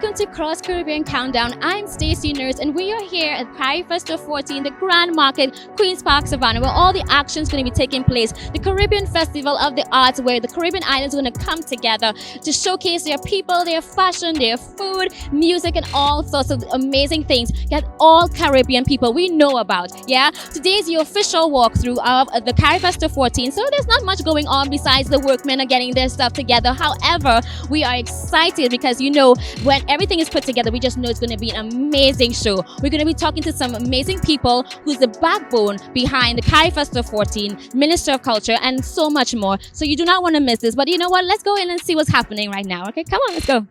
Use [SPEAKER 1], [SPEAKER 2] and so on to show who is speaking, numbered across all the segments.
[SPEAKER 1] Welcome to Cross Caribbean Countdown. I'm Stacey Nurse, and we are here at Carifesta 14, the Grand Market, Queen's Park, Savannah, where all the action's going to be taking place. The Caribbean Festival of the Arts, where the Caribbean islands are going to come together to showcase their people, their fashion, their food, music, and all sorts of amazing things that all Caribbean people we know about. Yeah, today is the official walkthrough of the Carifesta 14, so there's not much going on besides the workmen are getting their stuff together. However, we are excited because, you know, when everything is put together, we just know it's going to be an amazing show. We're going to be talking to some amazing people who's the backbone behind the Carifesta 14, Minister of Culture, and so much more. So you do not want to miss this. But you know what? Let's go in and see what's happening right now. Okay, come on, let's go.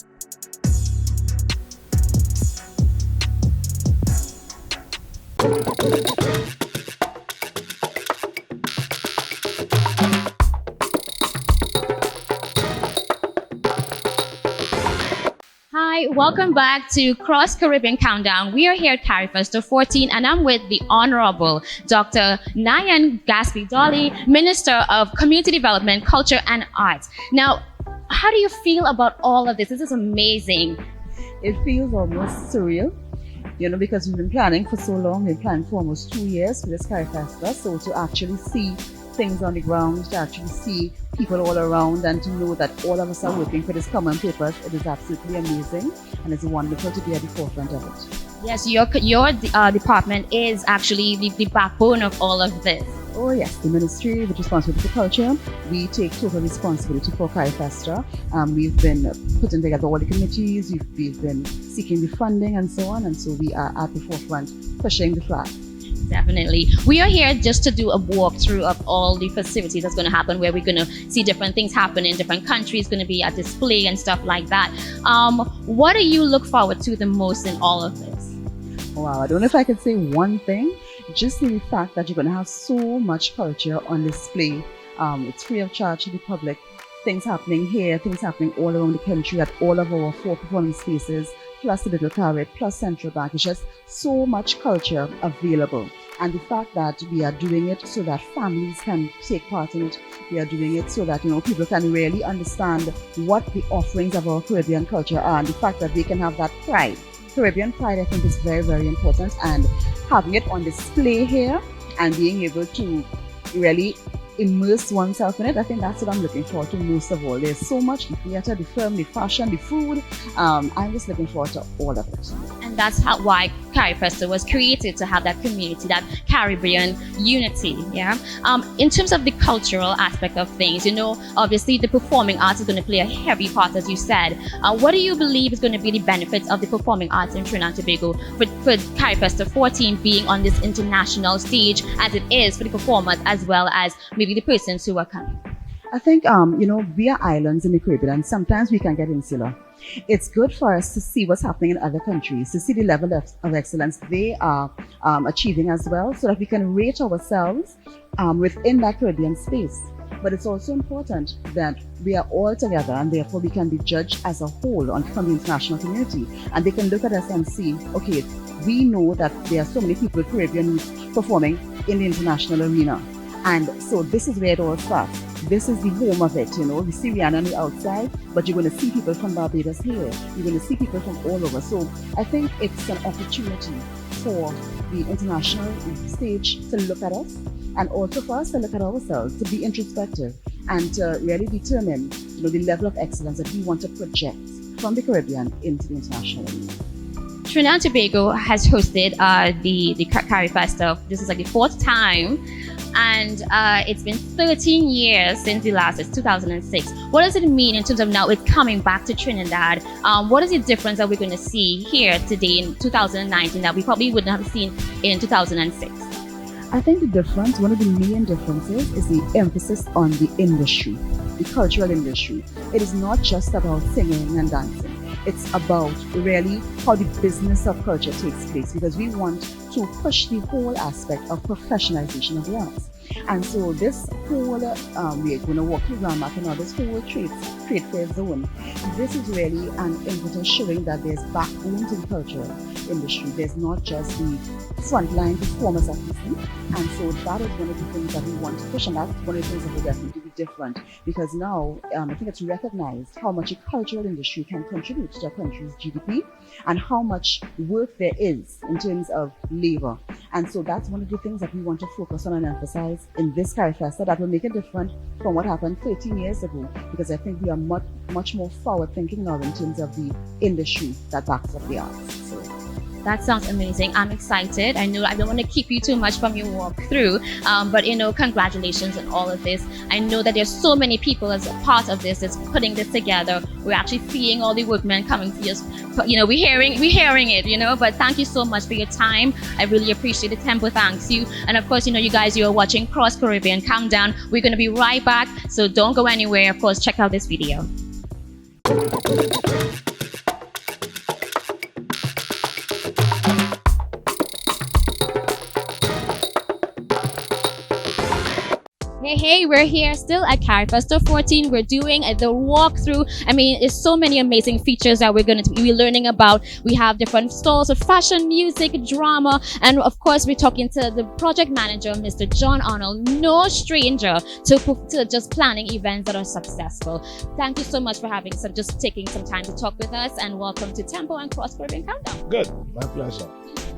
[SPEAKER 1] Hi, welcome back to Cross Caribbean Countdown. We are here at Carifesta 14, and I'm with the Honorable Dr. Nyan Gaspy Dolly, Minister of Community Development, Culture and Arts. Now, how do you feel about all of this? This is amazing.
[SPEAKER 2] It feels almost surreal, you know, because we've been planning for so long. We've been planning for almost 2 years for this Carifesta. So to actually see things on the ground, to actually see people all around, and to know that all of us are working for this common purpose, it is absolutely amazing, and it's wonderful to be at the forefront of it.
[SPEAKER 1] Yes, your department is actually the backbone of all of this.
[SPEAKER 2] Oh yes, the Ministry with responsibility for culture, we take total responsibility for Carifesta. We've been putting together all the committees, we've been seeking the funding and so on, and so we are at the forefront pushing the flag.
[SPEAKER 1] Definitely. We are here just to do a walkthrough of all the facilities that's going to happen, where we're going to see different things happen in different countries, going to be a display and stuff like that. What do you look forward to the most in all of this?
[SPEAKER 2] Wow, I don't know if I could say one thing, just the fact that you're going to have so much culture on display. It's free of charge to the public. Things happening here, things happening all around the country at all of our 4 performance spaces, plus the Little Carrot, plus Central Bank. It's just so much culture available. And the fact that we are doing it so that families can take part in it, we are doing it so that, you know, people can really understand what the offerings of our Caribbean culture are, and the fact that they can have that pride. Caribbean pride, I think, is very, very important, and having it on display here and being able to really immerse oneself in it, I think that's what I'm looking forward to most of all. There's so much, the theatre, the film, the fashion, the food. I'm just looking forward to all of it.
[SPEAKER 1] And that's why Carifesta was created, to have that community, that Caribbean unity. Yeah. In terms of the cultural aspect of things, you know, obviously the performing arts is going to play a heavy part, as you said. What do you believe is going to be the benefits of the performing arts in Trinidad and Tobago for Carifesta 14 being on this international stage, as it is for the performers as well as maybe the persons who are coming?
[SPEAKER 2] I think, you know, we are islands in the Caribbean, and sometimes we can get insular. It's good for us to see what's happening in other countries, to see the level of excellence they are achieving as well, so that we can rate ourselves within that Caribbean space. But it's also important that we are all together, and therefore we can be judged as a whole from the international community. And they can look at us and see, okay, we know that there are so many people Caribbean who's performing in the international arena. And so this is where it all starts. This is the home of it, you know. We see Rihanna on the outside, but you're going to see people from Barbados here. You're going to see people from all over. So I think it's an opportunity for the international stage to look at us, and also for us to look at ourselves, to be introspective, and to really determine, you know, the level of excellence that we want to project from the Caribbean into the international arena.
[SPEAKER 1] Trinidad and Tobago has hosted the Carifesta. This is like the 4th time, and it's been 13 years since the last. It's 2006. What does it mean in terms of now it's coming back to Trinidad? What is the difference that we're going to see here today in 2019 that we probably wouldn't have seen in 2006?
[SPEAKER 2] I think the difference, one of the main differences, is the emphasis on the industry, the cultural industry. It is not just about singing and dancing. It's about really how the business of culture takes place, because we want to push the whole aspect of professionalization of the arts. And so this whole, we're going to walk through Grand Market now, this whole trade fair zone, this is really an impetus showing that there's backbone to the cultural industry. There's not just the frontline performers that we see. And so that is one of the things that we want to push, and that's one of the things that we're definitely different because now I think it's recognized how much a cultural industry can contribute to a country's GDP and how much work there is in terms of labor. And so that's one of the things that we want to focus on and emphasize in this Carifesta that will make it different from what happened 13 years ago, because I think we are much more forward thinking now in terms of the industry that backs up the arts. So.
[SPEAKER 1] That sounds amazing. I'm excited. I know I don't want to keep you too much from your walkthrough, but congratulations on all of this. I know that there's so many people as a part of this that's putting this together. We're actually seeing all the workmen coming to us. We're hearing it, but thank you so much for your time. I really appreciate the tempo. Thanks you. And of course, you guys, you're watching Cross Caribbean Countdown. We're going to be right back. So don't go anywhere. Of course, check out this video. Hey, we're here still at Carifesta 14. We're doing the walkthrough. I mean, there's so many amazing features that we're going to be learning about. We have different stalls of fashion, music, drama, and of course, we're talking to the project manager, Mr. John Arnold, no stranger to just planning events that are successful. Thank you so much for just taking some time to talk with us, and welcome to Tempo and Cross Caribbean Countdown.
[SPEAKER 3] Good, my pleasure.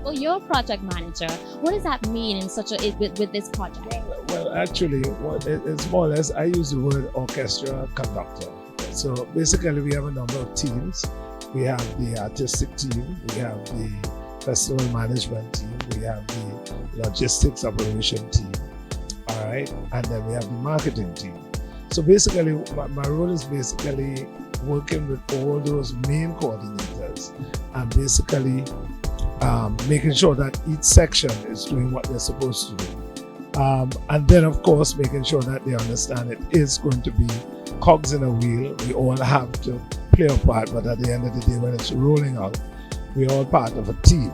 [SPEAKER 1] Well, you're a project manager. What does that mean in with this project?
[SPEAKER 3] Well, actually, it's more or less, I use the word orchestra conductor. So basically, we have a number of teams. We have the artistic team, we have the festival management team, we have the logistics operation team, all right? And then we have the marketing team. So basically, my role is basically working with all those main coordinators and basically making sure that each section is doing what they're supposed to do. And then, of course, making sure that they understand it is going to be cogs in a wheel. We all have to play a part, but at the end of the day, when it's rolling out, we're all part of a team.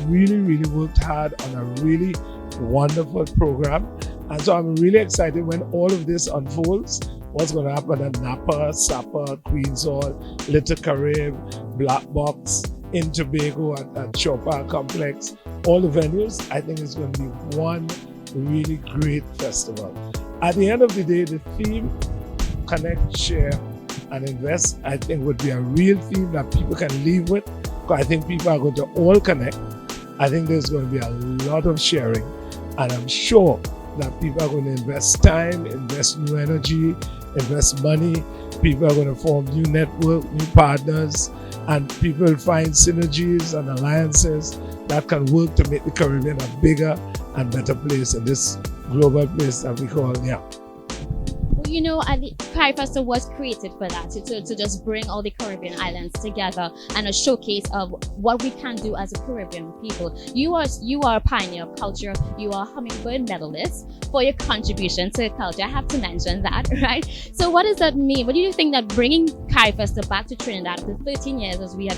[SPEAKER 3] We really worked hard on a really wonderful program. And so I'm really excited when all of this unfolds. What's going to happen at Napa, Sapa, Queen's Hall, Little Carib, Black Box, in Tobago at Shore Park Complex, all the venues. I think it's going to be one really great festival. At the end of the day, the theme, connect, share, and invest, I think would be a real theme that people can leave with. Because I think people are going to all connect. I think there's going to be a lot of sharing, and I'm sure that people are going to invest time, invest new energy, invest money. People are going to form new network, new partners, and people will find synergies and alliances that can work to make the Caribbean a bigger and better place in this global place that we call
[SPEAKER 1] Well, the Carifesta was created for that, to just bring all the Caribbean islands together and a showcase of what we can do as a Caribbean people. You are a pioneer of culture. You are a Hummingbird medalist for your contribution to culture. I have to mention that, right? So what does that mean? What do you think that bringing Carifesta back to Trinidad after 13 years, as we have,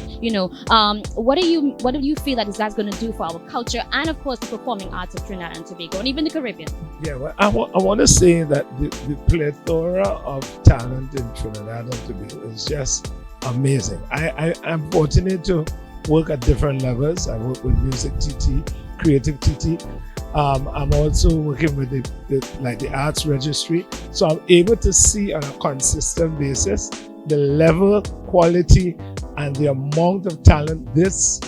[SPEAKER 1] what do you feel that that's going to do for our culture and, of course, the performing arts of Trinidad and Tobago and even the Caribbean?
[SPEAKER 3] Yeah, well, I want to say that the plethora of talent in Trinidad and Tobago is just amazing. I'm fortunate to work at different levels. I work with Music TT, Creative TT. I'm also working with the Arts Registry. So I'm able to see on a consistent basis the level, quality, and the amount of talent this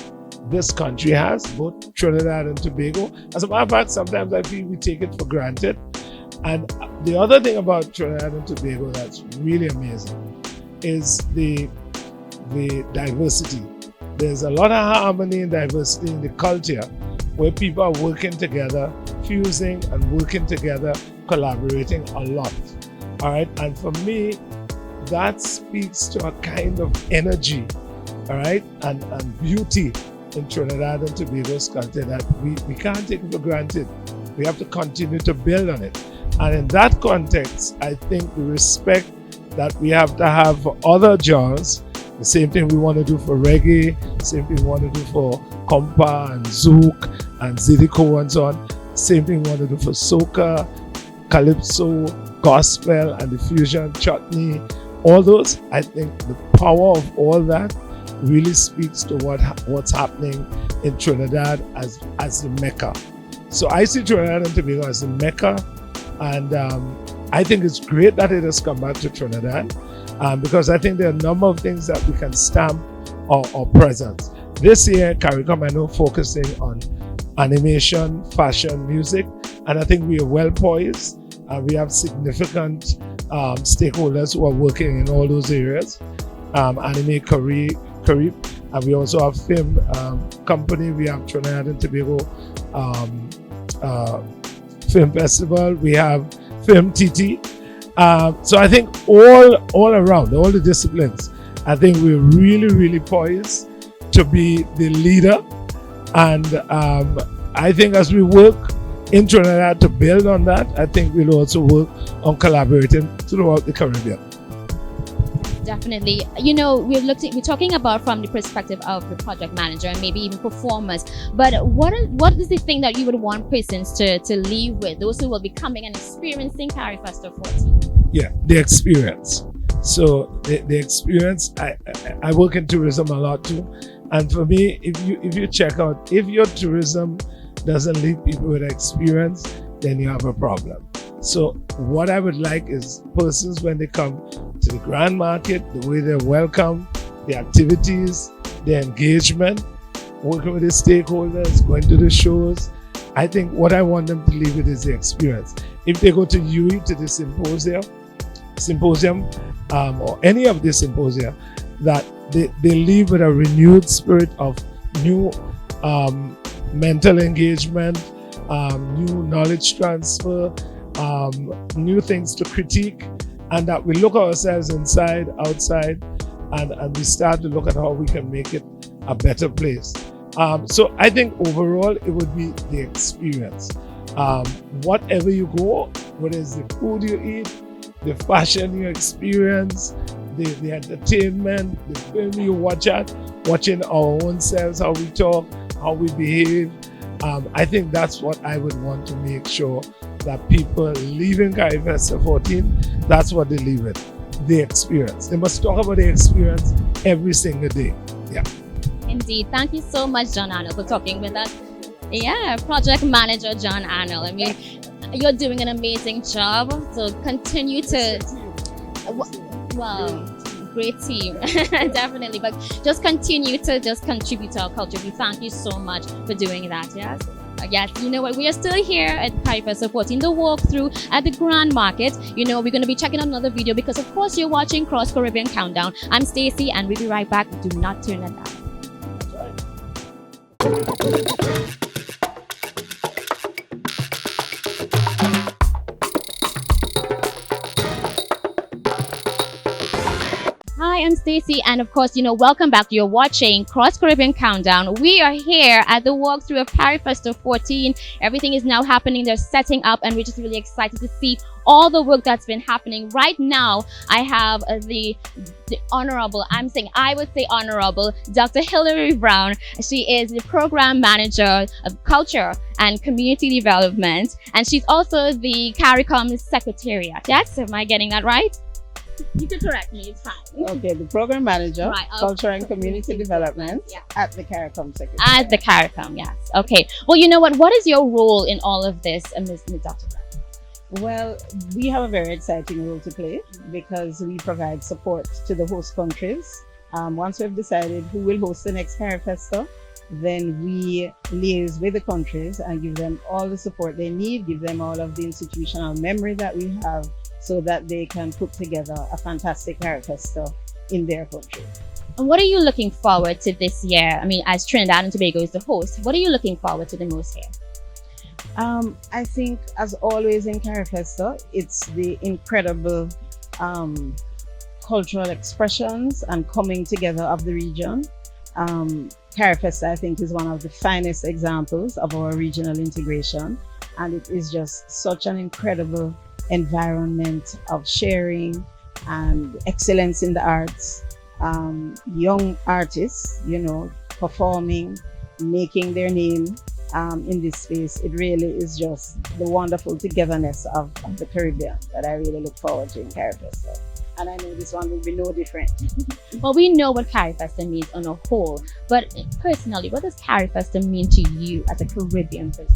[SPEAKER 3] country has, both Trinidad and Tobago. As a matter of fact, sometimes I feel we take it for granted. And the other thing about Trinidad and Tobago that's really amazing is the diversity. There's a lot of harmony and diversity in the culture where people are working together, fusing and working together, collaborating a lot. All right, and for me, that speaks to a kind of energy, all right, and beauty in Trinidad and Tobago's culture that we can't take for granted. We have to continue to build on it. And in that context, I think the respect that we have to have for other genres, the same thing we want to do for reggae, the same thing we want to do for compa and zouk and zydeco and so on, same thing we want to do for soca, calypso, gospel and the fusion, chutney, all those. I think the power of all that really speaks to what's happening in Trinidad as the Mecca. So I see Trinidad and Tobago as the Mecca, and I think it's great that it has come back to Trinidad because I think there are a number of things that we can stamp our presence. This year, CARICOM, I know, focusing on animation, fashion, music, and I think we are well poised. We have significant stakeholders who are working in all those areas. Anime, Carib, and we also have film company. We have Trinidad and Tobago Film Festival. We have Film TT. So I think all around, all the disciplines, I think we're really poised to be the leader. And I think as we work in Trinidad to build on that, I think we'll also work on collaborating throughout the Caribbean.
[SPEAKER 1] Definitely. You know, we're talking about from the perspective of the project manager and maybe even performers. But what is the thing that you would want persons to leave with, those who will be coming and experiencing Carifesta 14?
[SPEAKER 3] Yeah, the experience. So the experience. I work in tourism a lot too, and for me, if you check out, if your tourism doesn't leave people with experience, then you have a problem. So what I would like is persons, when they come to the Grand Market, the way they're welcome, the activities, the engagement, working with the stakeholders, going to the shows. I think what I want them to leave with is the experience. If they go to UE, to the symposium, or any of the symposia, that they leave with a renewed spirit of new mental engagement, new knowledge transfer, new things to critique, and that we look ourselves inside, outside, and we start to look at how we can make it a better place. So I think overall it would be the experience. Whatever you go, whether it's the food you eat, the fashion you experience, the entertainment, the film you watching our own selves, how we talk, how we behave. I think that's what I would want to make sure that people leaving Carifesta 14, that's what they leave with, the experience. They must talk about the experience every single day. Yeah.
[SPEAKER 1] Indeed. Thank you so much, John Arnold, for talking with us. Yeah, project manager John Arnold. I mean, you're doing an amazing job. So continue to, well, great team, definitely. But just continue to just contribute to our culture. We thank you so much for doing that. Yes. Yes, you know what? We are still here at Carifesta 14, the walkthrough at the Grand Market. You know, we're going to be checking out another video because, of course, you're watching Cross Caribbean Countdown. I'm Stacey, and we'll be right back. Do not turn it down. Hi, I'm Stacey, and of course, you know, welcome back. You're watching Cross Caribbean Countdown. We are here at the walkthrough of Carifesta 14. Everything is now happening. They're setting up, and we're just really excited to see all the work that's been happening. Right now, I have the honorable, I would say honorable, Dr. Hilary Brown. She is the program manager of culture and community development, and she's also the CARICOM secretariat. Yes, am I getting that right? You can correct me, it's fine.
[SPEAKER 4] Okay, the program manager,
[SPEAKER 1] right,
[SPEAKER 4] culture and community development,
[SPEAKER 1] yeah,
[SPEAKER 4] at the CARICOM secretariat.
[SPEAKER 1] At the CARICOM, yes. Okay. Well, you know what is your role in all of this, Ms. Dr. Brown?
[SPEAKER 4] Well, we have a very exciting role to play because we provide support to the host countries. Once we've decided who will host the next Carifesta, then we liaise with the countries and give them all the support they need, give them all of the institutional memory that we have, so that they can put together a fantastic Carifesta in their country.
[SPEAKER 1] And what are you looking forward to this year? I mean, as Trinidad and Tobago is the host, what are you looking forward to the most here?
[SPEAKER 4] I think, as always in Carifesta, it's the incredible cultural expressions and coming together of the region. Carifesta, I think, is one of the finest examples of our regional integration, and it is just such an incredible environment of sharing and excellence in the arts. Young artists, you know, performing, making their name in this space. It really is just the wonderful togetherness of the Caribbean that I really look forward to in Carifesta. And I know this one will be no different.
[SPEAKER 1] Well, we know what Carifesta means on a whole, but personally, what does Carifesta mean to you as a Caribbean person?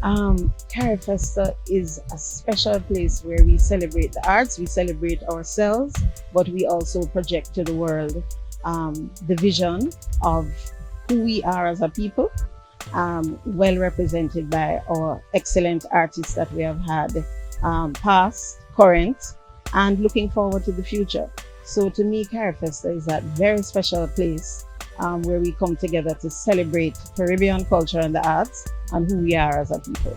[SPEAKER 4] Carifesta is a special place where we celebrate the arts, we celebrate ourselves, but we also project to the world the vision of who we are as a people, well represented by our excellent artists that we have had, past, current, and looking forward to the future. So to me, Carifesta is that very special place where we come together to celebrate Caribbean culture and the arts and who we are as a people.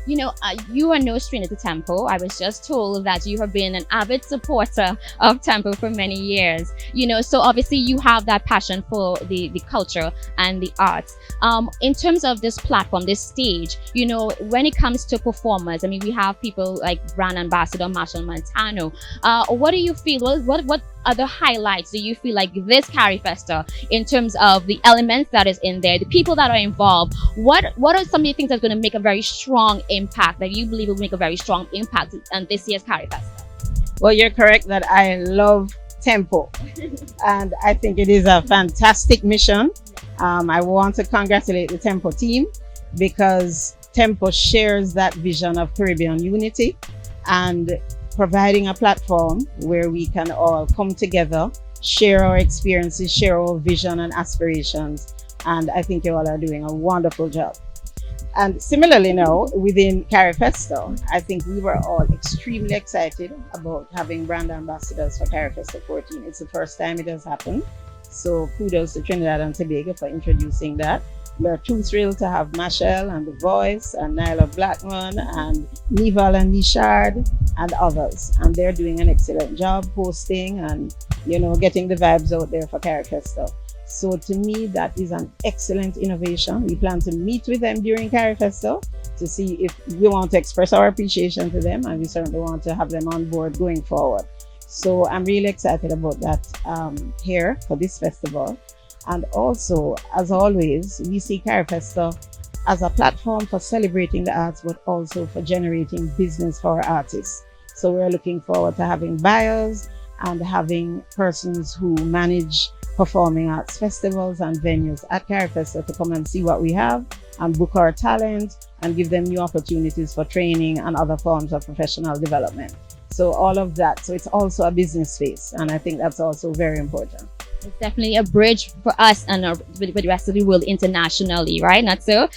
[SPEAKER 1] You know, you are no stranger to Tempo. I was just told that you have been an avid supporter of Tempo for many years. You know, so obviously you have that passion for the culture and the arts. In terms of this platform, this stage, you know, when it comes to performers, I mean, we have people like brand ambassador Marshall Montano. What do you feel? What other highlights do you feel like this Carifesta in terms of the elements that is in there, the people that are involved? What are some of the things that's going to make a very strong impact that you believe will make a very strong impact on this year's Carifesta?
[SPEAKER 4] Well, you're correct that I love Tempo, and I think it is a fantastic mission. I want to congratulate the Tempo team because Tempo shares that vision of Caribbean unity and providing a platform where we can all come together, share our experiences, share our vision and aspirations. And I think you all are doing a wonderful job. And similarly now, within Carifesta, I think we were all extremely excited about having brand ambassadors for Carifesta 14. It's the first time it has happened. So kudos to Trinidad and Tobago for introducing that. We're too thrilled to have Machelle and The Voice and Nyla Blackman and Nival and Nishard and others. And they're doing an excellent job posting and, you know, getting the vibes out there for Carifesta. So to me, that is an excellent innovation. We plan to meet with them during Carifesta to see if we want to express our appreciation to them, and we certainly want to have them on board going forward. So I'm really excited about that here for this festival. And also, as always, we see Carifesta as a platform for celebrating the arts, but also for generating business for our artists. So we're looking forward to having buyers and having persons who manage performing arts festivals and venues at Carifesta to come and see what we have and book our talent and give them new opportunities for training and other forms of professional development. So all of that. So it's also a business space, and I think that's also very important.
[SPEAKER 1] It's definitely a bridge for us and with the rest of the world internationally, right? Not so.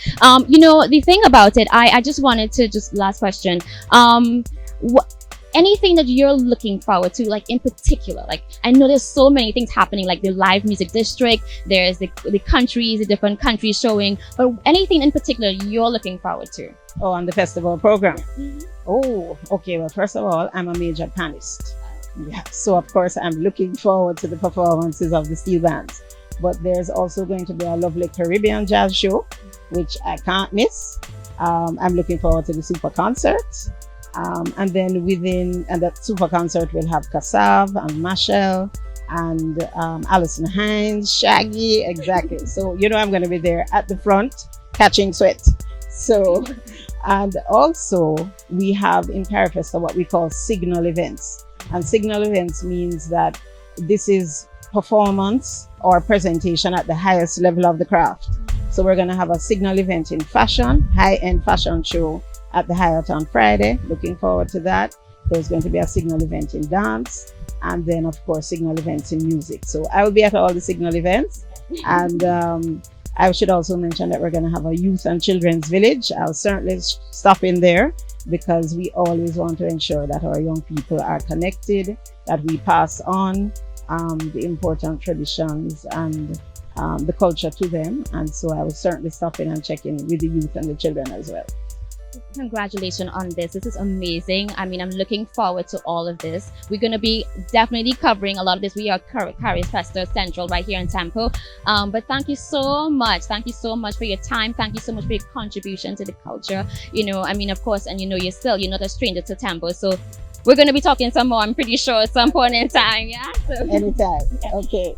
[SPEAKER 1] You know, the thing about it, I just wanted to last question. Anything that you're looking forward to, like in particular? Like I know there's so many things happening, like the live music district. There's the countries, the different countries showing. But anything in particular you're looking forward to?
[SPEAKER 4] Oh, on the festival program. Oh, okay. Well, first of all, I'm a major panist. Yeah, so of course I'm looking forward to the performances of the steel bands. But there's also going to be a lovely Caribbean jazz show, which I can't miss. I'm looking forward to the super concert. And then that super concert will have Kassav and Machelle and Alison Hines, Shaggy, exactly. So, you know, I'm going to be there at the front catching sweat. So, and also we have in Carifesta what we call signal events. And signal events means that this is performance or presentation at the highest level of the craft. So we're going to have a signal event in fashion, high-end fashion show at the Hyatt on Friday. Looking forward to that. There's going to be a signal event in dance, and then of course signal events in music. So I will be at all the signal events. And I should also mention that we're going to have a youth and children's village. I'll certainly stop in there because we always want to ensure that our young people are connected, that we pass on the important traditions and the culture to them. And so I will certainly stop in and check in with the youth and the children as well.
[SPEAKER 1] Congratulations on this. This is amazing. I mean, I'm looking forward to all of this. We're going to be definitely covering a lot of this. We are Carifesta Central right here in Tempo. But thank you so much. Thank you so much for your time. Thank you so much for your contribution to the culture. You know, I mean, of course, and you know, you're not a stranger to Tempo. So we're going to be talking some more, I'm pretty sure, at some point in time. Yeah. So,
[SPEAKER 4] anytime. Okay.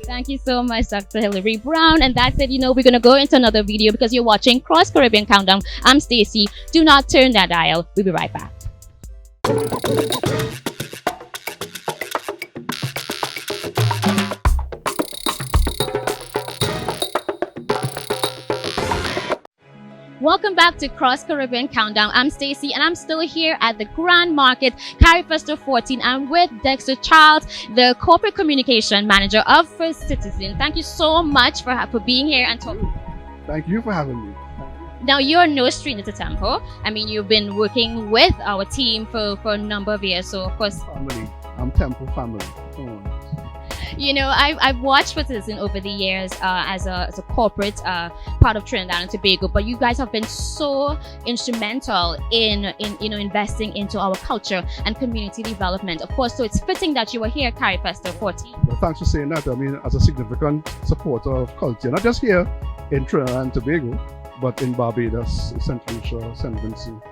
[SPEAKER 1] Thank you so much, Dr. Hilary Brown. And that's it. You know, we're going to go into another video because you're watching Cross Caribbean Countdown. I'm Stacey. Do not turn that dial. We'll be right back. Welcome back to Cross Caribbean Countdown. I'm Stacey and I'm still here at the Grand Market Carifesta 14. I'm with Dexter Charles, the Corporate Communication Manager of First Citizen. Thank you so much for being here and talking.
[SPEAKER 5] Thank you for having me.
[SPEAKER 1] Now, you're no stranger to Tempo. I mean, you've been working with our team for a number of years. So, of course,
[SPEAKER 5] Family. I'm Tempo family. Come on.
[SPEAKER 1] you know, I've watched First Citizen over the years as a corporate part of Trinidad and Tobago, but you guys have been so instrumental in investing into our culture and community development. Of course, so it's fitting that you were here at Carifesta 14.
[SPEAKER 5] Well, thanks for saying that. I mean, as a significant supporter of culture, not just here in Trinidad and Tobago, but in Barbados, St. Lucia, St. Vincent.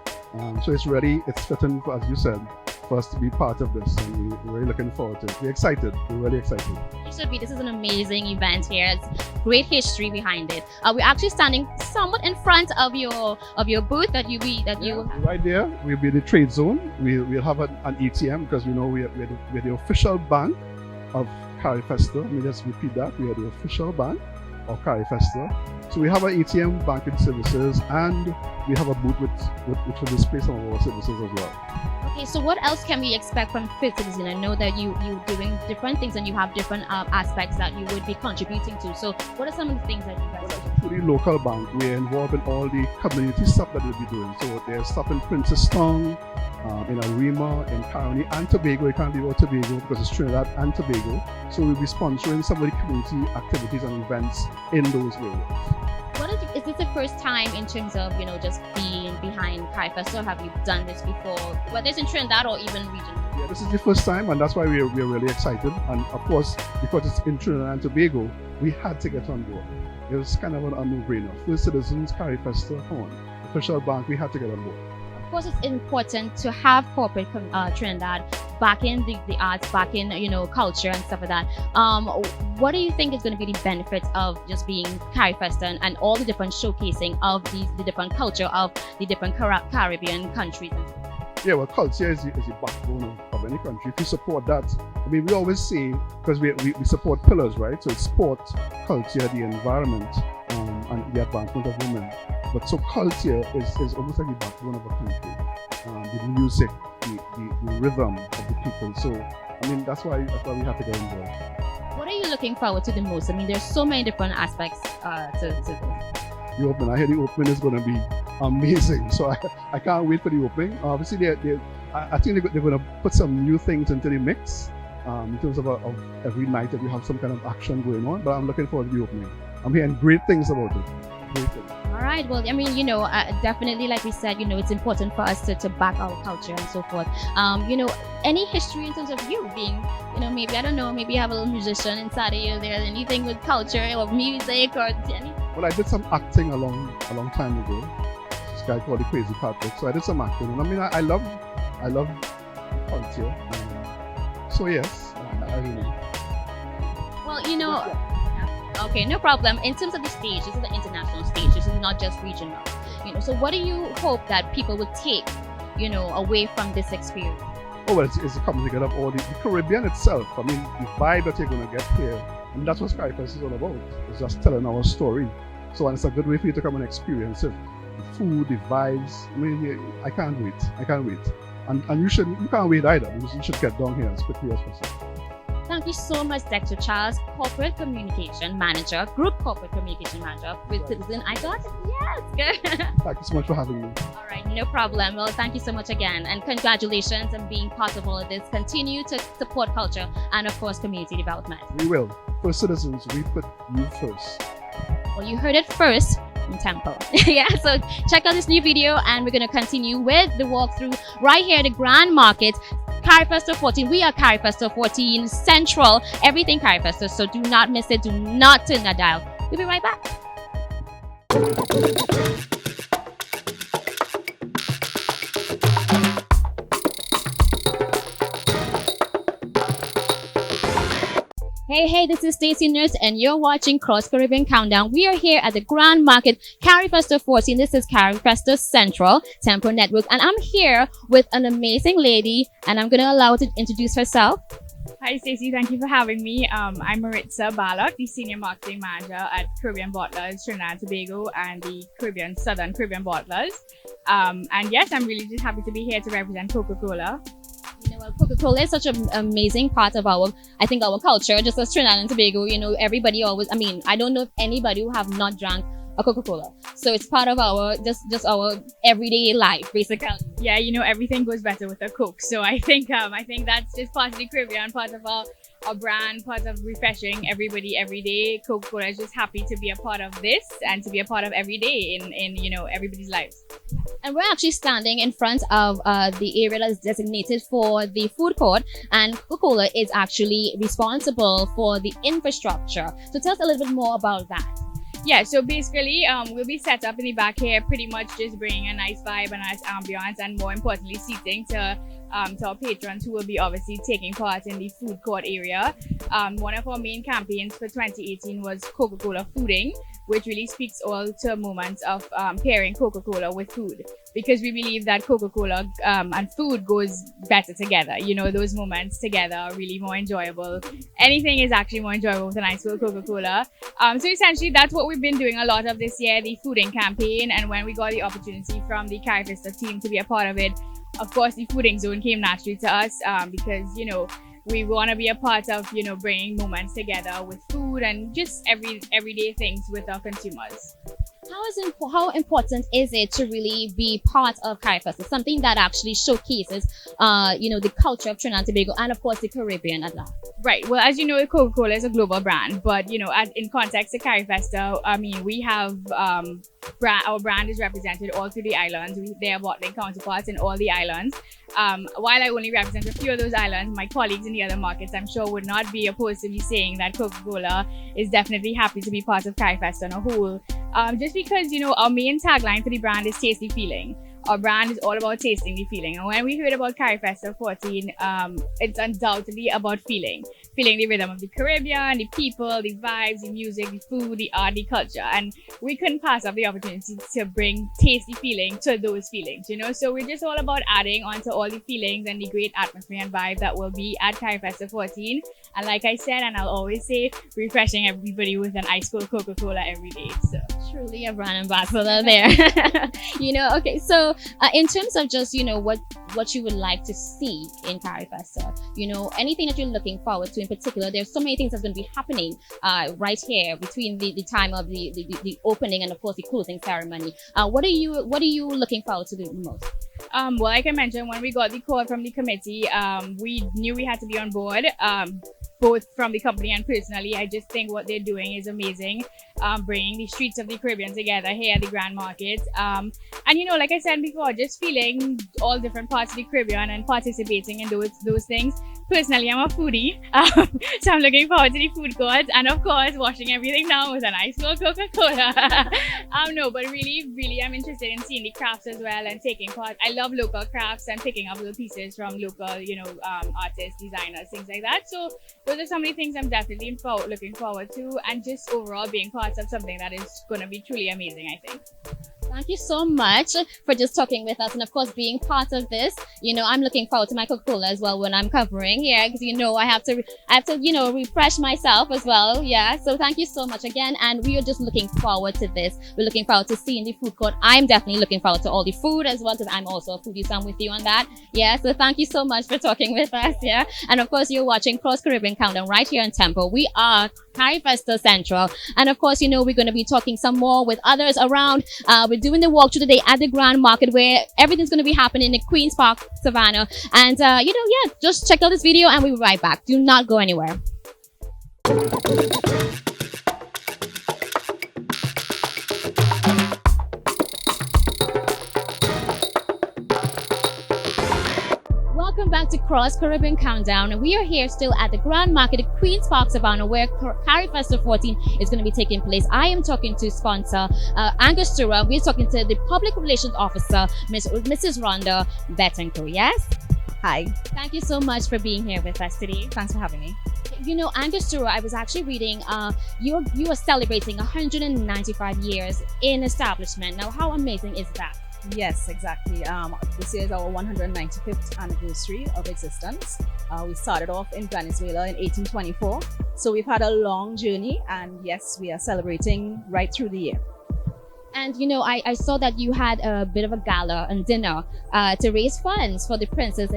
[SPEAKER 5] So it's fitting, as you said, for us to be part of this, and we're really looking forward to it. We're excited. We're really excited.
[SPEAKER 1] You should be. This is an amazing event here. It's great history behind it. We're actually standing somewhat in front of your booth
[SPEAKER 5] Right there, we'll be in the trade zone. We'll have an ATM because we know we're the official bank of Carifesta. Let me just repeat that. We are the official bank of Carifesta. So we have an ATM banking services, and we have a booth which will display some of our services as well.
[SPEAKER 1] Okay, so what else can we expect from First Citizen? I know that you're doing different things and you have different aspects that you would be contributing to. So what are some of the things that you guys
[SPEAKER 5] Well, as a fully local bank, we're involved in all the community stuff that we'll be doing. So there's stuff in Princestown, in Arima, in Caroni and Tobago. You can't leave out Tobago because it's Trinidad and Tobago. So we'll be sponsoring some of the community activities and events in those areas.
[SPEAKER 1] Is this the first time in terms of, just being behind Carifesta, or have you done this before, whether it's in Trinidad or even regional?
[SPEAKER 5] Yeah, this is the first time, and that's why we're really excited. And of course, because it's in Trinidad and Tobago, we had to get on board. It was kind of a no-brainer. First Citizens, Carifesta, come on. Official bank, we had to get on board.
[SPEAKER 1] Of course, it's important to have corporate Trinidad back in the arts, back in culture and stuff like that. What do you think is going to be the benefits of just being Carifesta and all the different showcasing of the different culture of the different Caribbean countries?
[SPEAKER 5] Yeah, well, culture is the backbone of any country. If you support that, I mean, we always say, because we support pillars, right? So it's sport, culture, the environment, and the advancement of women. But so culture is almost like the backbone of a country. The music, the rhythm of the people. So, I mean, that's why we have to get involved.
[SPEAKER 1] What are you looking forward to the most? I mean, there's so many different aspects to this.
[SPEAKER 5] The opening, I hear the opening is going to be amazing. So I can't wait for the opening. Obviously, I think they're going to put some new things into the mix in terms of every night that you have some kind of action going on. But I'm looking forward to the opening. I'm hearing great things about it. Great things.
[SPEAKER 1] All right. Well, I mean, definitely, like we said, it's important for us to back our culture and so forth. Any history in terms of you being, maybe, I don't know, maybe you have a little musician inside of you there, anything with culture or music or anything?
[SPEAKER 5] Well, I did some acting a long time ago. This guy called the Crazy Patrick. So I did some acting. And I mean, I love culture. So yes, I really.
[SPEAKER 1] Well, okay, no problem. In terms of the stage, this is an international stage. This is not just regional. So what do you hope that people will take, away from this experience?
[SPEAKER 5] Oh, well, it's a combination of all the Caribbean itself. I mean, the vibe that you're going to get here, and that's what Carifesta is all about. It's just telling our story. So, and it's a good way for you to come and experience it. The food, the vibes. I mean, I can't wait. And you can't wait either, because you should get down here as quickly as possible.
[SPEAKER 1] Thank you so much, Dexter Charles, Corporate Communication Manager, Group Corporate Communication Manager with Citizen. I got it. Yes, good.
[SPEAKER 5] Thank you so much for having me.
[SPEAKER 1] All right, no problem. Well, thank you so much again, and congratulations on being part of all of this. Continue to support culture and, of course, community development.
[SPEAKER 5] We will. For Citizens, we put you first.
[SPEAKER 1] Well, you heard it first in Tempo. Yeah, so check out this new video, and we're going to continue with the walkthrough right here at the Grand Market. Carifesta 14. We are Carifesta 14 Central. Everything Carifesta. So do not miss it. Do not turn that dial. We'll be right back. Hey, this is Stacey Nurse and you're watching Cross Caribbean Countdown. We are here at the Grand Market Carifesta 14. This is Carifesta Central Tempo Network, and I'm here with an amazing lady, and I'm going to allow her to introduce herself.
[SPEAKER 6] Hi Stacey, thank you for having me. I'm Maritza Balak, the Senior Marketing Manager at Caribbean Bottlers Trinidad and Tobago and the Southern Caribbean Bottlers. And yes, I'm really just happy to be here to represent Coca-Cola.
[SPEAKER 1] You know, well, Coca-Cola is such an amazing part of our culture, just as Trinidad and Tobago. You know, everybody always, I don't know if anybody who have not drank a Coca-Cola. So it's part of our, just our everyday life, basically.
[SPEAKER 6] Yeah, you know, everything goes better with a Coke. So I think that's just part of the Caribbean, part of our brand, part of refreshing everybody every day. Coca-Cola is just happy to be a part of this and to be a part of every day in you know, everybody's lives.
[SPEAKER 1] And we're actually standing in front of the area that is designated for the food court, and Coca-Cola is actually responsible for the infrastructure. So tell us a little bit more about that.
[SPEAKER 6] Yeah, so basically, we'll be set up in the back here, pretty much just bringing a nice vibe, a nice ambiance, and more importantly, seating to our patrons who will be obviously taking part in the food court area. One of our main campaigns for 2018 was Coca-Cola Fooding, which really speaks all to moments of pairing Coca-Cola with food, because we believe that Coca-Cola and food goes better together. You know, those moments together are really more enjoyable. Anything is actually more enjoyable with an ice cold Coca-Cola. So essentially, that's what we've been doing a lot of this year, the fooding campaign. And when we got the opportunity from the Carifesta team to be a part of it, of course, the fooding zone came naturally to us because, you know, we want to be a part of, you know, bringing moments together with food and just everyday things with our consumers.
[SPEAKER 1] How important is it to really be part of Carifesta, something that actually showcases, you know, the culture of Trinidad and Tobago and of course the Caribbean at large?
[SPEAKER 6] Right. Well, as you know, Coca-Cola is a global brand, but you know, in context of Carifesta, I mean, we have our brand is represented all through the islands. They are bottling counterparts in all the islands. While I only represent a few of those islands, my colleagues in the other markets, I'm sure, would not be opposed to me saying that Coca-Cola is definitely happy to be part of Carifesta on a whole. Just because, you know, our main tagline for the brand is Tasty Feeling. Our brand is all about tasting the feeling. And when we heard about Carifesta 14, it's undoubtedly about feeling the rhythm of the Caribbean, the people, the vibes, the music, the food, the art, the culture. And we couldn't pass up the opportunity to bring tasty feeling to those feelings, you know? So we're just all about adding onto all the feelings and the great atmosphere and vibe that will be at Carifesta 14. And like I said, and I'll always say, refreshing everybody with an ice cold Coca-Cola every day. So
[SPEAKER 1] truly a brand ambassador there. You know, okay, so in terms of just, you know, what you would like to see in Carifesta, you know, anything that you're looking forward to in particular, there's so many things that's going to be happening right here between the time of the opening and of course the closing ceremony. What are you looking forward to the most?
[SPEAKER 6] Well, like I mentioned, when we got the call from the committee, we knew we had to be on board, both from the company and personally. I just think what they're doing is amazing, bringing the streets of the Caribbean together here at the Grand Market. And you know, like I said before, just feeling all different parts of the Caribbean and participating in those things. Personally, I'm a foodie, so I'm looking forward to the food court and of course washing everything down with an ice cold Coca-Cola. No, but really I'm interested in seeing the crafts as well and taking part. I love local crafts and picking up little pieces from local, you know, artists, designers, things like that. So those are so many things I'm definitely looking forward to, and just overall being part of something that is going to be truly amazing, I think.
[SPEAKER 1] Thank you so much for just talking with us and of course being part of this. You know, I'm looking forward to my Coca-Cola as well when I'm covering here, because you know I have to you know, refresh myself as well. Yeah, so thank you so much again, and we are just looking forward to this. We're looking forward to seeing the food court. I'm definitely looking forward to all the food as well, because I'm also a foodie, so I'm with you on that. Yeah, so thank you so much for talking with us. Yeah, and of course you're watching Cross Caribbean Countdown right here in Tempo. We are Carifesta Central, and of course, you know, we're going to be talking some more with others around. We're doing the walk through today at the Grand Market, where everything's going to be happening in Queen's Park, Savannah. And you know, yeah, just check out this video and we'll be right back. Do not go anywhere. Welcome back to Cross Caribbean Countdown, and we are here still at the Grand Market at Queen's Park, Savannah, where Carifesta 14 is going to be taking place. I am talking to sponsor Angostura. We're talking to the Public Relations Officer, Mrs. Rhonda Betancourt. Yes?
[SPEAKER 7] Hi.
[SPEAKER 1] Thank you so much for being here with us today.
[SPEAKER 7] Thanks for having me.
[SPEAKER 1] You know, Angostura, I was actually reading, you are celebrating 195 years in establishment. Now, how amazing is that?
[SPEAKER 7] Yes, exactly. This year is our 195th anniversary of existence. We started off in Venezuela in 1824. So we've had a long journey, and yes, we are celebrating right through the year.
[SPEAKER 1] And I saw that you had a bit of a gala and dinner to raise funds for the Princess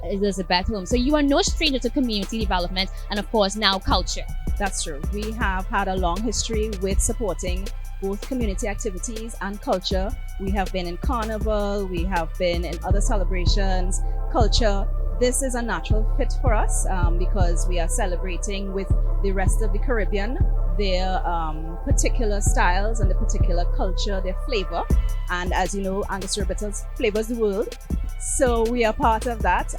[SPEAKER 1] Elizabeth home. So you are no stranger to community development and, of course, now culture.
[SPEAKER 7] That's true. We have had a long history with supporting both community activities and culture. We have been in carnival, we have been in other celebrations, culture. This is a natural fit for us because we are celebrating with the rest of the Caribbean, their particular styles and the particular culture, their flavor. And as you know, Angostura Bitters flavors the world. So we are part of that.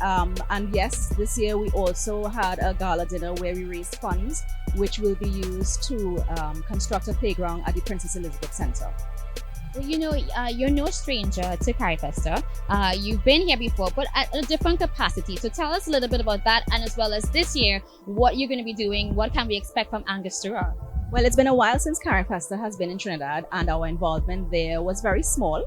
[SPEAKER 7] And yes, this year we also had a gala dinner where we raised funds, which will be used to construct a playground at the Princess Elizabeth Center.
[SPEAKER 1] Well, you're no stranger to Carifesta. You've been here before, but at a different capacity. So tell us a little bit about that, and as well as this year, what you're going to be doing, what can we expect from Angostura?
[SPEAKER 7] Well, it's been a while since Carifesta has been in Trinidad, and our involvement there was very small.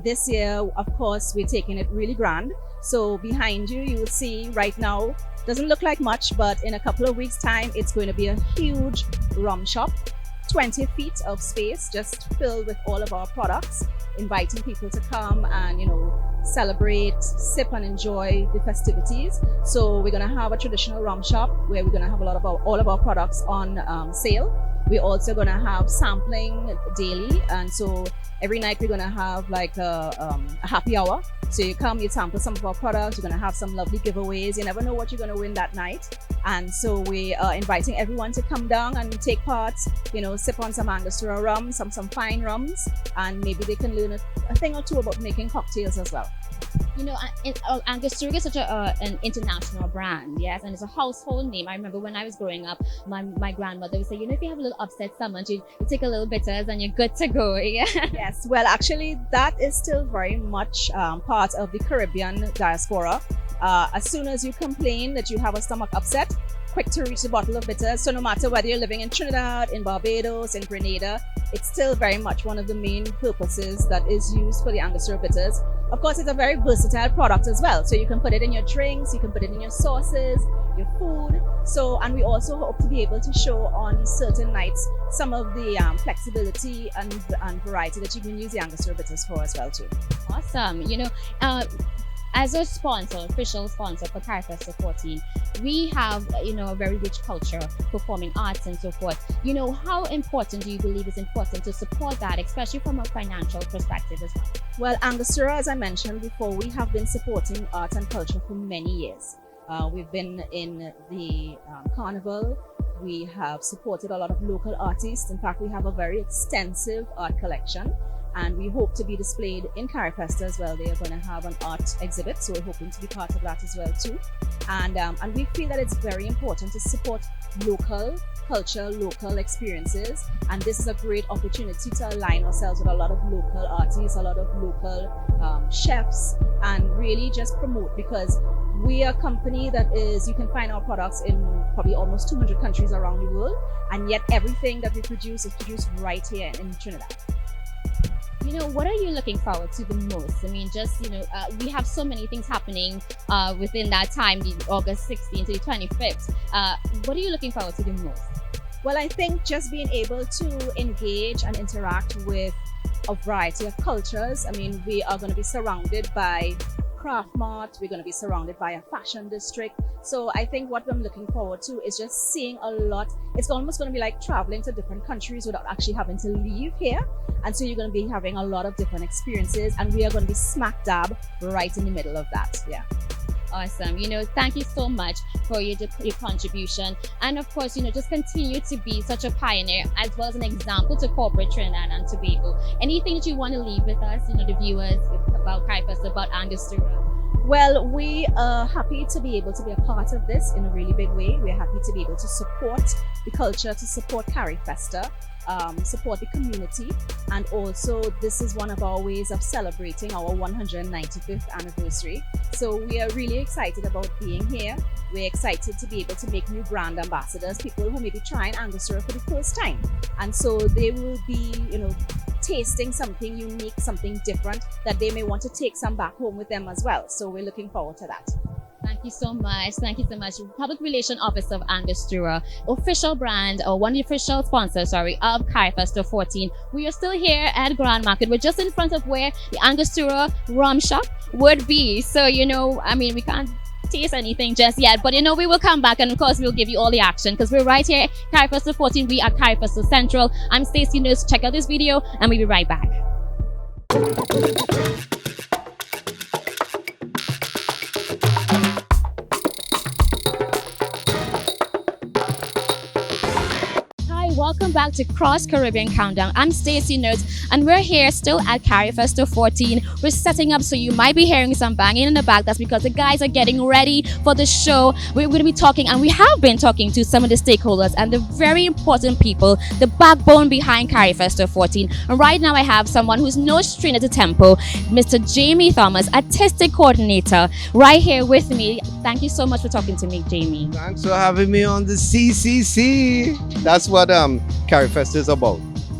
[SPEAKER 7] This year, of course, we're taking it really grand. So behind you, you will see right now, doesn't look like much, but in a couple of weeks' time, it's going to be a huge rum shop. 20 feet of space just filled with all of our products, inviting people to come and celebrate, sip and enjoy the festivities. So we're going to have a traditional rum shop where we're going to have all of our products on sale. We're also going to have sampling daily, and so every night we're going to have like a happy hour. So you come, you sample some of our products, you're going to have some lovely giveaways. You never know what you're going to win that night. And so we are inviting everyone to come down and take part, sip on some Angostura rum, some fine rums, and maybe they can learn a thing or two about making cocktails as well.
[SPEAKER 1] Angostura is such an international brand, yes, and it's a household name. I remember when I was growing up, my grandmother would say, if you have a little upset stomach, you take a little bitters and you're good to go. Yeah.
[SPEAKER 7] Yes, well, actually, that is still very much part of the Caribbean diaspora. As soon as you complain that you have a stomach upset, quick to reach the bottle of bitters. So no matter whether you're living in Trinidad, in Barbados, in Grenada, it's still very much one of the main purposes that is used for the Angostura bitters. Of course, it's a very versatile product as well. So you can put it in your drinks, you can put it in your sauces, your food. And we also hope to be able to show on certain nights some of the flexibility and variety that you can use the Angostura bitters for as well too.
[SPEAKER 1] Awesome. As a official sponsor for Carifesta 14, we have, a very rich culture, performing arts and so forth. How important do you believe is important to support that, especially from a financial perspective as well?
[SPEAKER 7] Well, Angostura, as I mentioned before, we have been supporting art and culture for many years. We've been in the carnival. We have supported a lot of local artists. In fact, we have a very extensive art collection, and we hope to be displayed in Carifesta as well. They are going to have an art exhibit, so we're hoping to be part of that as well too. And we feel that it's very important to support local culture, local experiences, and this is a great opportunity to align ourselves with a lot of local artists, a lot of local chefs, and really just promote, because we are a company that you can find our products in probably almost 200 countries around the world, and yet everything that we produce is produced right here in Trinidad.
[SPEAKER 1] What are you looking forward to the most? I mean, we have so many things happening within that time, the August 16th to the 25th. What are you looking forward to the most?
[SPEAKER 7] Well, I think just being able to engage and interact with a variety of cultures. I mean, we are going to be surrounded by craft mart, we're going to be surrounded by a fashion district. So I think what I'm looking forward to is just seeing a lot. It's almost going to be like traveling to different countries without actually having to leave here. And so you're going to be having a lot of different experiences, and we are going to be smack dab right in the middle of that. Yeah.
[SPEAKER 1] Awesome. Thank you so much for your contribution. And of course, just continue to be such a pioneer as well as an example to corporate Trinidad and Tobago. Anything that you want to leave with us, the viewers, about Carifesta, about Angostura?
[SPEAKER 7] Well, we are happy to be able to be a part of this in a really big way. We're happy to be able to support the culture, to support Carifesta. support the community. And also, this is one of our ways of celebrating our 195th anniversary. So we are really excited about being here. We're excited to be able to make new brand ambassadors, people who may be trying Angostura for the first time. And so they will be, tasting something unique, something different that they may want to take some back home with them as well. So we're looking forward to that.
[SPEAKER 1] Thank you so much. Thank you so much. Public Relations Officer of Angostura, official brand, or one of the official sponsors, of Carifesta 14. We are still here at Grand Market. We're just in front of where the Angostura rum shop would be. So, we can't taste anything just yet, but we will come back, and of course we'll give you all the action because we're right here at Carifesta 14. We are Carifesta Central. I'm Stacey Nurse. Check out this video and we'll be right back. Welcome back to Cross Caribbean Countdown. I'm Stacey Notes, and we're here still at Carifesta 14. We're setting up, so you might be hearing some banging in the back. That's because the guys are getting ready for the show. We're going to be talking, and we have been talking to some of the stakeholders and the very important people, the backbone behind Carifesta 14. And right now I have someone who's no stranger to tempo, Mr. Jamie Thomas, Artistic Coordinator, right here with me. Thank you so much for talking to me, Jamie.
[SPEAKER 8] Thanks for having me on the CCC. That's what Carifesta is about.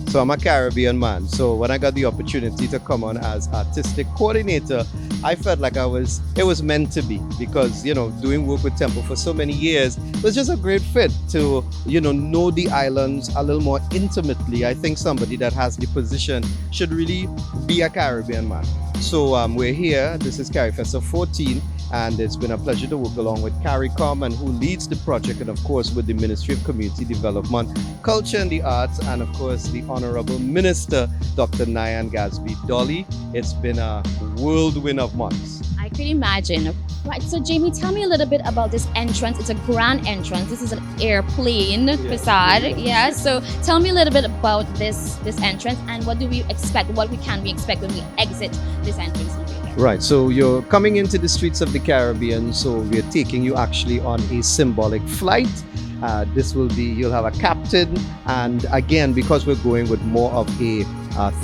[SPEAKER 8] So I'm a Caribbean man. So when I got the opportunity to come on as artistic coordinator, I felt like it was meant to be, because, doing work with Tempo for so many years was just a great fit to, know the islands a little more intimately. I think somebody that has the position should really be a Caribbean man. So we're here. This is Carifesta 14. And it's been a pleasure to work along with CARICOM, and who leads the project, and of course with the Ministry of Community Development, Culture and the Arts, and of course the Honorable Minister, Dr. Nyan Gatsby Dolly. It's been a whirlwind of months.
[SPEAKER 1] I could imagine. Right, so Jamie, tell me a little bit about this entrance. It's a grand entrance. This is an airplane facade. Yeah, so tell me a little bit about this entrance, and what do we expect? What can we expect when we exit this entrance?
[SPEAKER 8] Right, so you're coming into the streets of the Caribbean, so we're taking you actually on a symbolic flight. You'll have a captain, and again, because we're going with more of a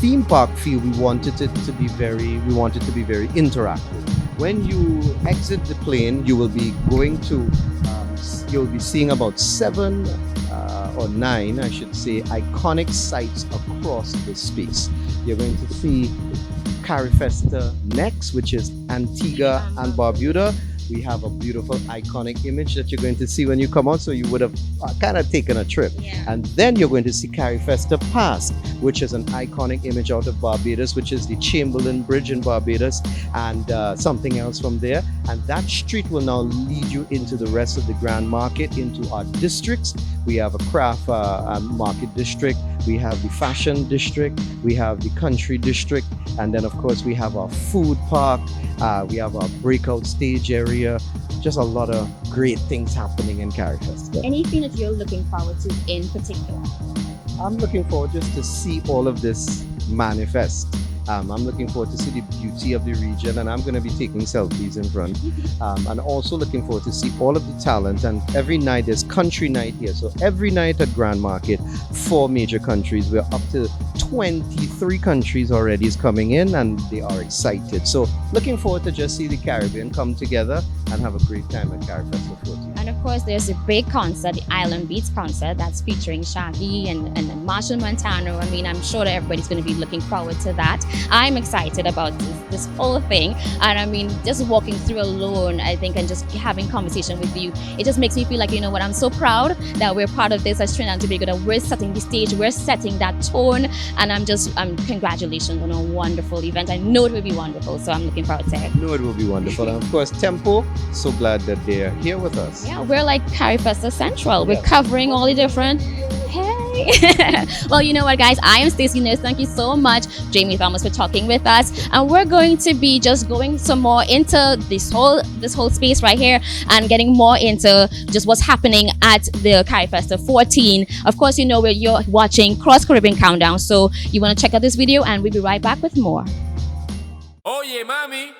[SPEAKER 8] theme park feel, we wanted it to be very interactive. When you exit the plane, you will be going to, you'll be seeing about 7 or 9, I should say, iconic sites across the space. You're going to see Carifesta next, which is Antigua and Barbuda. We have a beautiful iconic image that you're going to see when you come on, so you would have kind of taken a trip.
[SPEAKER 1] Yeah.
[SPEAKER 8] And then you're going to see Carifesta Past, which is an iconic image out of Barbados, which is the Chamberlain Bridge in Barbados, and something else from there. And that street will now lead you into the rest of the Grand Market, into our districts. We have a craft market district, we have the fashion district, we have the country district, and then of course we have our food park, we have our breakout stage area. Just a lot of great things happening in Carifesta.
[SPEAKER 1] Anything that you're looking forward to in particular?
[SPEAKER 8] I'm looking forward just to see all of this manifest. I'm looking forward to see the beauty of the region, and I'm going to be taking selfies in front. And also looking forward to see all of the talent. And every night there's country night here. So every night at Grand Market, 4 major countries. We're up to 23 countries already is coming in, and they are excited. So looking forward to just see the Caribbean come together and have a great time at Carifesta 14.
[SPEAKER 1] And of course, there's a big concert, the Island Beats concert, that's featuring Shaggy and Marshall Montano. I mean, I'm sure that everybody's going to be looking forward to that. I'm excited about this whole thing. And I mean, just walking through alone, I think, and just having conversation with you, it just makes me feel like, I'm so proud that we're part of this as Trinidad and Tobago, that we're setting the stage, we're setting that tone. And congratulations on a wonderful event. I know it will be wonderful, so I'm looking forward to it.
[SPEAKER 8] I know it will be wonderful. And of course, Tempo, so glad that they're here with us.
[SPEAKER 1] Yeah, we're like Carifesta Central. We're covering all the different. Hey! Well, you know what, guys? I am Stacey Nurse. Thank you so much, Jamie Thomas, for talking with us. And we're going to be just going some more into this whole space right here, and getting more into just what's happening at the Carifesta 14. Of course, you're watching Cross Caribbean Countdown, so you want to check out this video, and we'll be right back with more.
[SPEAKER 9] Oye, mami.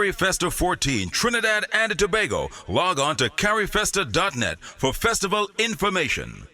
[SPEAKER 10] Carifesta 14 Trinidad and Tobago, log on to carifesta.net for festival information.